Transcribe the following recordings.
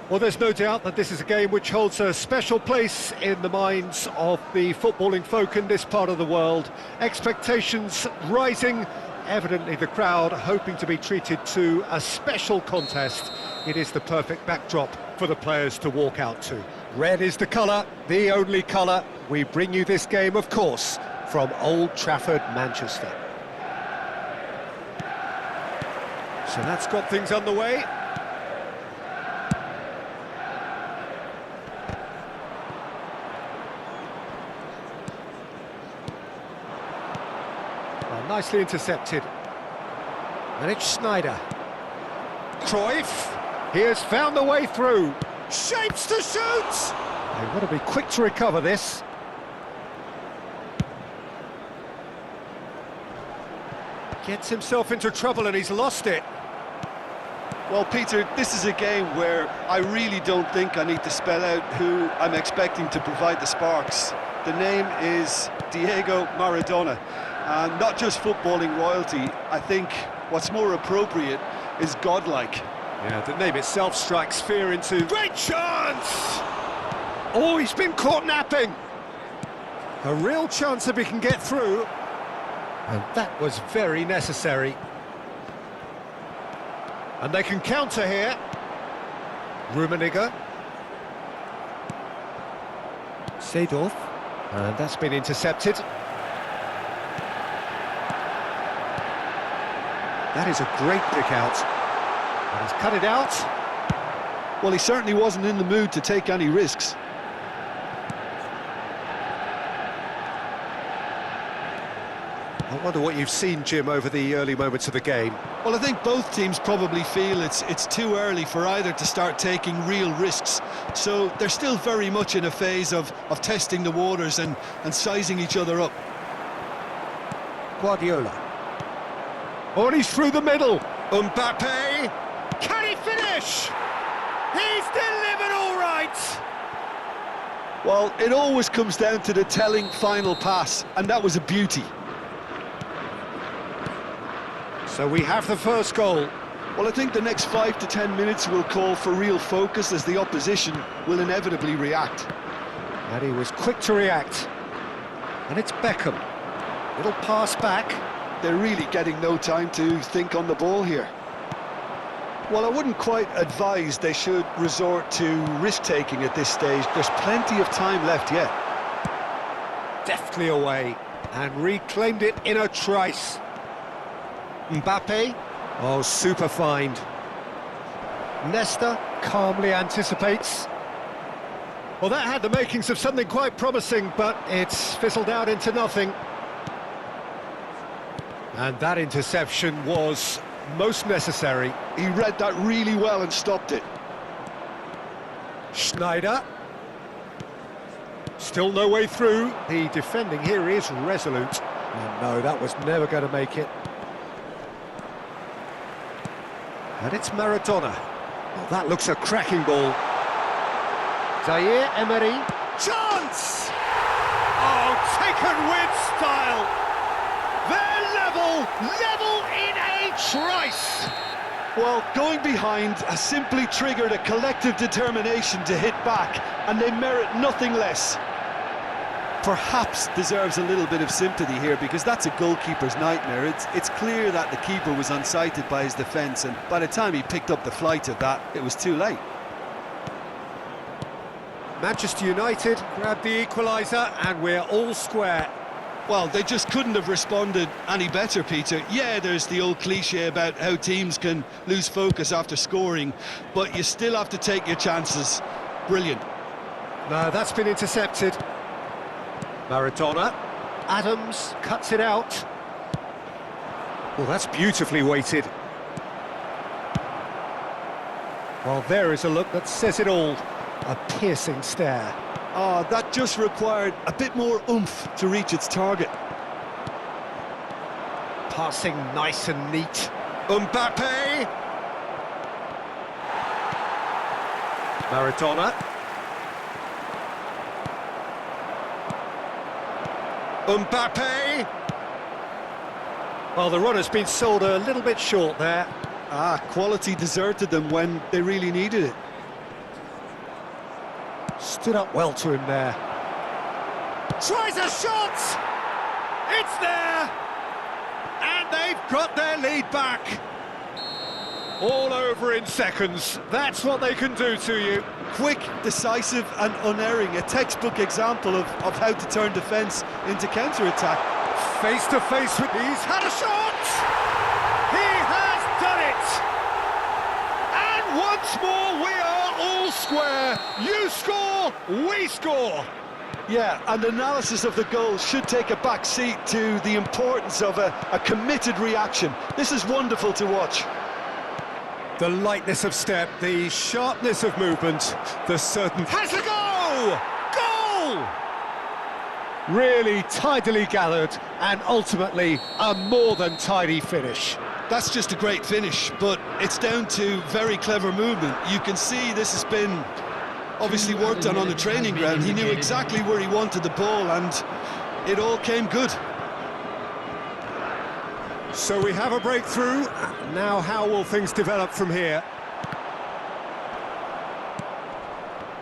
Well, there's no doubt that this is a game which holds a special place in the minds of the footballing folk in this part of the world. Expectations rising, evidently the crowd hoping to be treated to a special contest. It is the perfect backdrop for the players to walk out to. Red is the colour, the only colour. We bring you this game, of course, from Old Trafford, Manchester. So that's got things underway. Nicely intercepted. And it's Schneider. Cruyff. He has found the way through. Shapes to shoot! They want to be quick to recover this. Gets himself into trouble and he's lost it. Well, Peter, this is a game where I really don't think I need to spell out who I'm expecting to provide the sparks. The name is Diego Maradona. And not just footballing royalty, I think what's more appropriate is godlike. Yeah, the name itself strikes fear into... Great chance! Oh, he's been caught napping! A real chance if he can get through. And that was very necessary. And they can counter here. Rummenigge. Seedorf. And that's been intercepted. That is a great pick out. And he's cut it out. Well, he certainly wasn't in the mood to take any risks. I wonder what you've seen, Jim, over the early moments of the game. Well, I think both teams probably feel it's too early for either to start taking real risks. So they're still very much in a phase of testing the waters and sizing each other up. Guardiola. Oh, and he's through the middle. Mbappe. Can he finish? He's delivered all right. Well, it always comes down to the telling final pass, and that was a beauty. So we have the first goal. Well, I think the next 5 to 10 minutes will call for real focus as the opposition will inevitably react. And he was quick to react. And it's Beckham. Little pass back. They're really getting no time to think on the ball here. Well, I wouldn't quite advise they should resort to risk-taking at this stage. There's plenty of time left yet. Deftly away and reclaimed it in a trice. Mbappe. Oh, super find. Nesta calmly anticipates. Well, that had the makings of something quite promising, but it's fizzled out into nothing. And that interception was most necessary. He read that really well and stopped it. Schneider. Still no way through. The defending here is resolute. And no, that was never going to make it. And it's Maradona. Well, that looks a cracking ball. Zaire Emery. Chance! Oh, taken with style. They're level in a trice. Well, going behind has simply triggered a collective determination to hit back, and they merit nothing less. Perhaps deserves a little bit of sympathy here, because that's a goalkeeper's nightmare. It's clear that the keeper was unsighted by his defence, and by the time he picked up the flight of that, it was too late. Manchester United grab the equaliser, and we're all square. Well, they just couldn't have responded any better, Peter. Yeah, there's the old cliche about how teams can lose focus after scoring, but you still have to take your chances. Brilliant. No, that's been intercepted. Maradona. Adams cuts it out. Well, that's beautifully weighted. Well, there is a look that says it all. A piercing stare. Ah, that just required a bit more oomph to reach its target. Passing nice and neat. Mbappe! Maradona. Mbappe! Well, the run has been sold a little bit short there. Ah, quality deserted them when they really needed it. Stood up well to him there. Tries a shot! It's there! And they've got their lead back. All over in seconds. That's what they can do to you. Quick, decisive and unerring. A textbook example of how to turn defence into counter-attack. Face to face with... He's had a shot! He has done it! And once more we are all square. You score, we score. Yeah, and analysis of the goal should take a back seat to the importance of a committed reaction. This is wonderful to watch. The lightness of step, the sharpness of movement, the certain... Has a goal! Goal! Really tidily gathered and ultimately a more than tidy finish. That's just a great finish, but it's down to very clever movement. You can see this has been obviously worked on the training ground. He knew exactly where he wanted the ball and it all came good. So we have a breakthrough. Now how will things develop from here?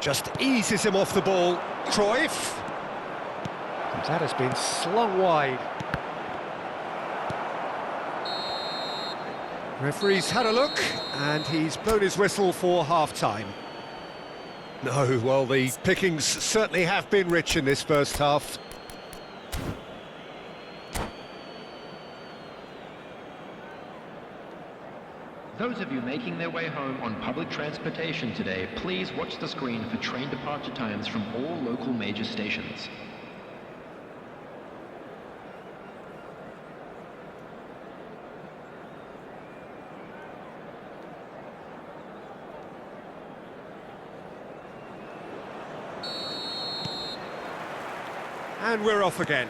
Just eases him off the ball. Cruyff. That has been slung wide. Referee's had a look and he's blown his whistle for half-time. No, well, the pickings certainly have been rich in this first half. Those of you making their way home on public transportation today, please watch the screen for train departure times from all local major stations. And we're off again.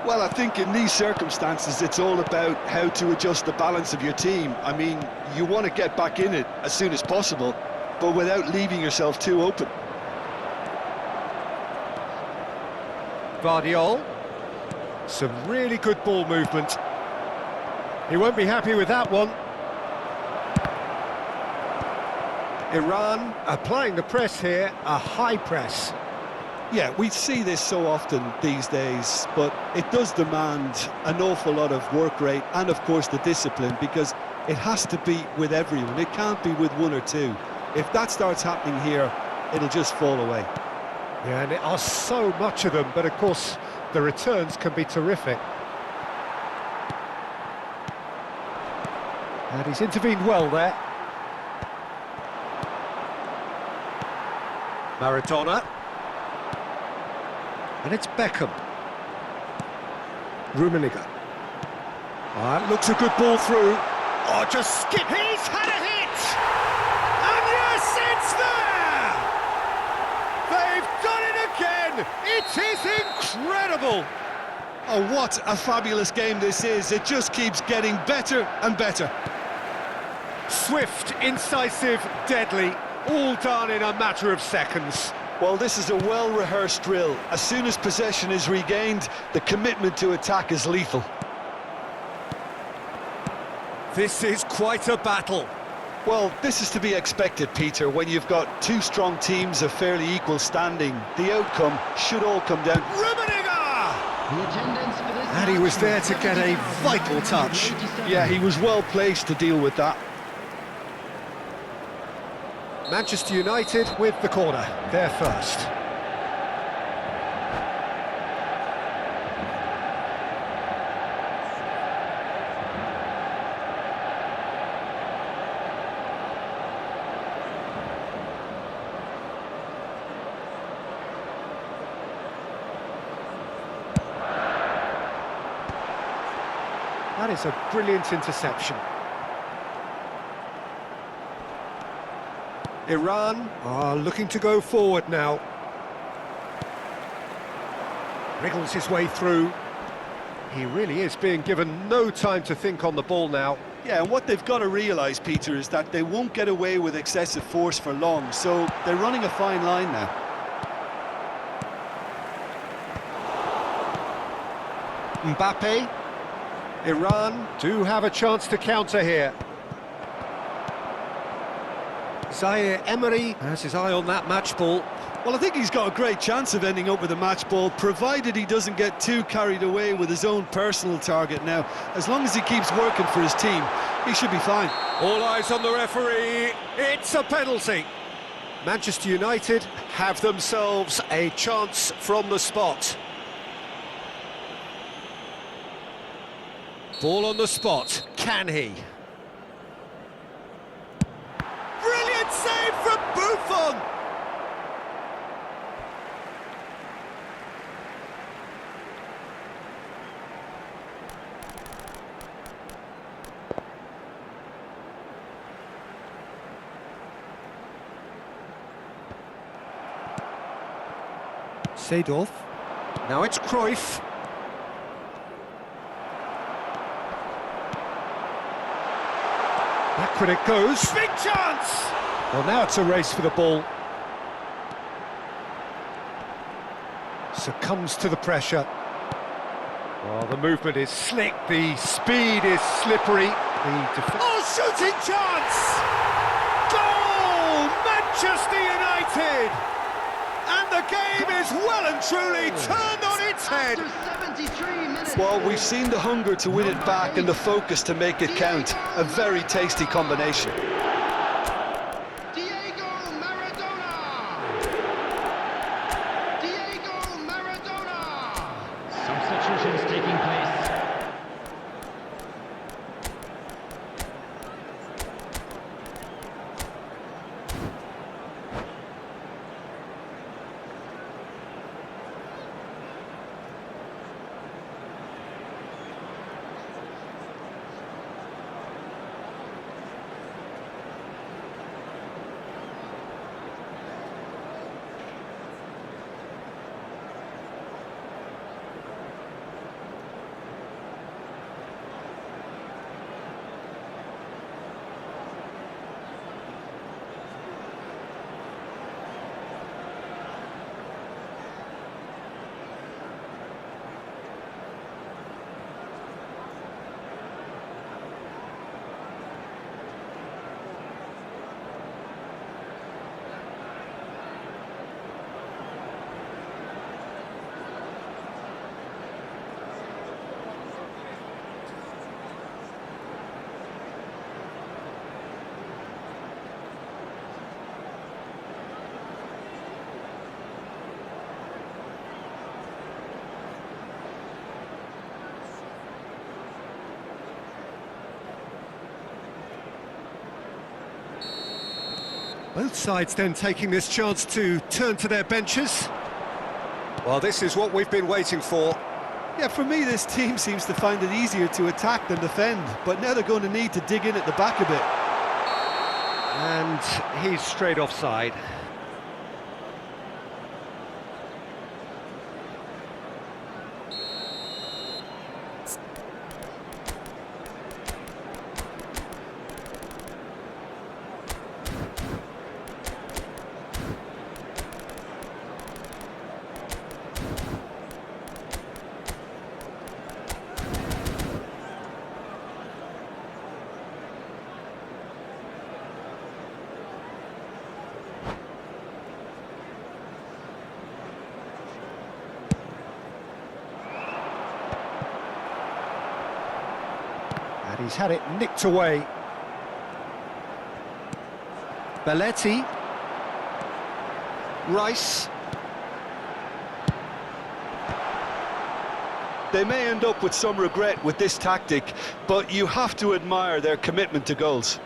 Well, I think in these circumstances, it's all about how to adjust the balance of your team. I mean, you want to get back in it as soon as possible, but without leaving yourself too open. Vardiol. Some really good ball movement. He won't be happy with that one. Iran applying the press here, a high press. Yeah, we see this so often these days, but it does demand an awful lot of work rate and, of course, the discipline, because it has to be with everyone. It can't be with one or two. If that starts happening here, it'll just fall away. Yeah, and there are so much of them, but, of course, the returns can be terrific. And he's intervened well there. Maradona. And it's Beckham. Rummenigge. That looks a good ball through. Oh, just skip. He's had a hit! And yes, it's there! They've done it again! It is incredible! Oh, what a fabulous game this is. It just keeps getting better and better. Swift, incisive, deadly, all done in a matter of seconds. Well, this is a well-rehearsed drill. As soon as possession is regained, the commitment to attack is lethal. This is quite a battle. Well, this is to be expected, Peter, when you've got two strong teams of fairly equal standing. The outcome should all come down. Rummenigge! And he was there to get a vital touch. Yeah, he was well placed to deal with that. Manchester United with the corner, they're first. That is a brilliant interception. Iran are looking to go forward now. Wriggles his way through. He really is being given no time to think on the ball now. Yeah, and what they've got to realise, Peter, is that they won't get away with excessive force for long, so they're running a fine line now. Mbappe. Iran do have a chance to counter here. Zaire Emery has his eye on that match ball. Well, I think he's got a great chance of ending up with a match ball, provided he doesn't get too carried away with his own personal target now. As long as he keeps working for his team, he should be fine. All eyes on the referee. It's a penalty. Manchester United have themselves a chance from the spot. Ball on the spot. Can he? Brilliant save from Buffon! Seedorf. Now it's Cruyff. Backward it goes. Big chance! Well, now it's a race for the ball. Succumbs to the pressure. Oh, the movement is slick, the speed is slippery. Shooting chance! Goal! Manchester United! And the game is well and truly turned on its head. After 73 minutes. Well, we've seen the hunger to win it back and the focus to make it count. A very tasty combination. Diego Maradona! Diego Maradona! Substitutions taking place. Both sides then taking this chance to turn to their benches. Well, this is what we've been waiting for. Yeah, for me, this team seems to find it easier to attack than defend, but now they're going to need to dig in at the back a bit. And he's straight offside. And he's had it nicked away. Belletti. Rice. They may end up with some regret with this tactic, but you have to admire their commitment to goals.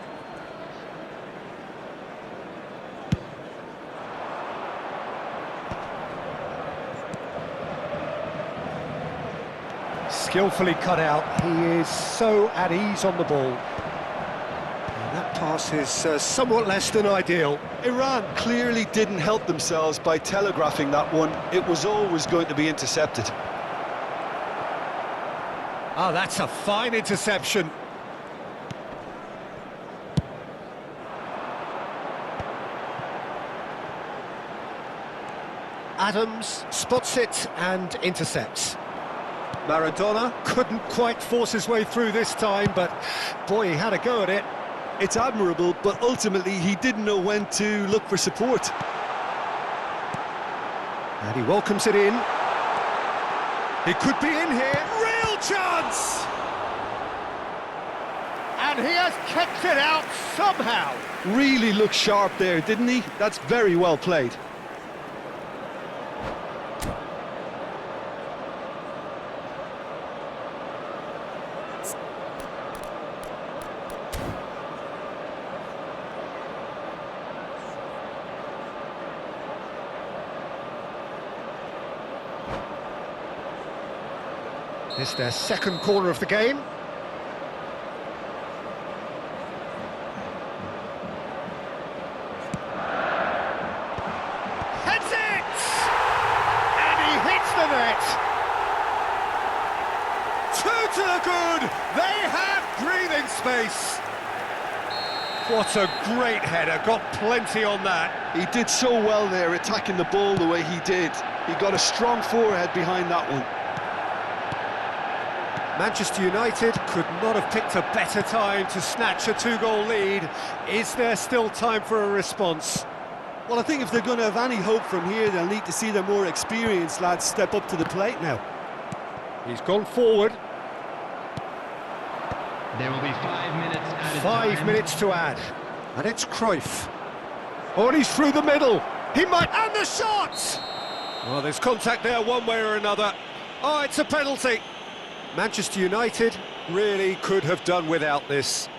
Skillfully cut out. He is so at ease on the ball. And that pass is somewhat less than ideal. Iran clearly didn't help themselves by telegraphing that one. It was always going to be intercepted. Ah, that's a fine interception. Adams spots it and intercepts. Maradona couldn't quite force his way through this time, but boy, he had a go at it. It's admirable, but ultimately he didn't know when to look for support. And he welcomes it in. It could be in here. Real chance! And he has kept it out somehow. Really looked sharp there, didn't he? That's very well played. This is their second corner of the game. Heads it! And he hits the net! Two to the good! They have breathing space! What a great header, got plenty on that. He did so well there, attacking the ball the way he did. He got a strong forehead behind that one. Manchester United could not have picked a better time to snatch a two-goal lead. Is there still time for a response? Well, I think if they're going to have any hope from here, they'll need to see their more experienced lads step up to the plate now. He's gone forward. There will be 5 minutes added 5 time. minutes to add. And it's Cruyff. Oh, and he's through the middle. He might... And the shot! Well, there's contact there one way or another. Oh, it's a penalty. Manchester United really could have done without this.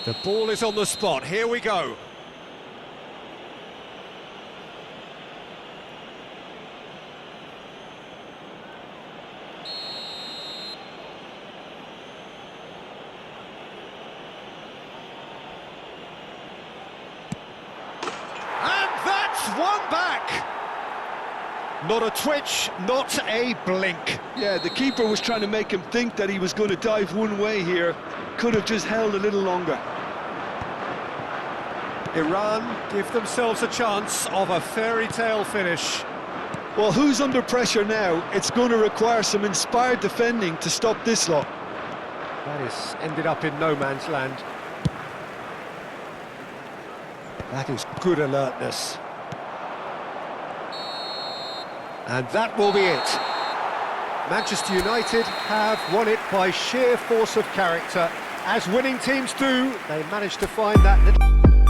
The ball is on the spot. Here we go. And that's one back. Not a twitch, not a blink. Yeah, the keeper was trying to make him think that he was going to dive one way here. Could have just held a little longer. Iran give themselves a chance of a fairy tale finish. Well, who's under pressure now? It's going to require some inspired defending to stop this lot. That is ended up in no man's land. That is good alertness. And that will be it. Manchester United have won it by sheer force of character. As winning teams do, they managed to find that little...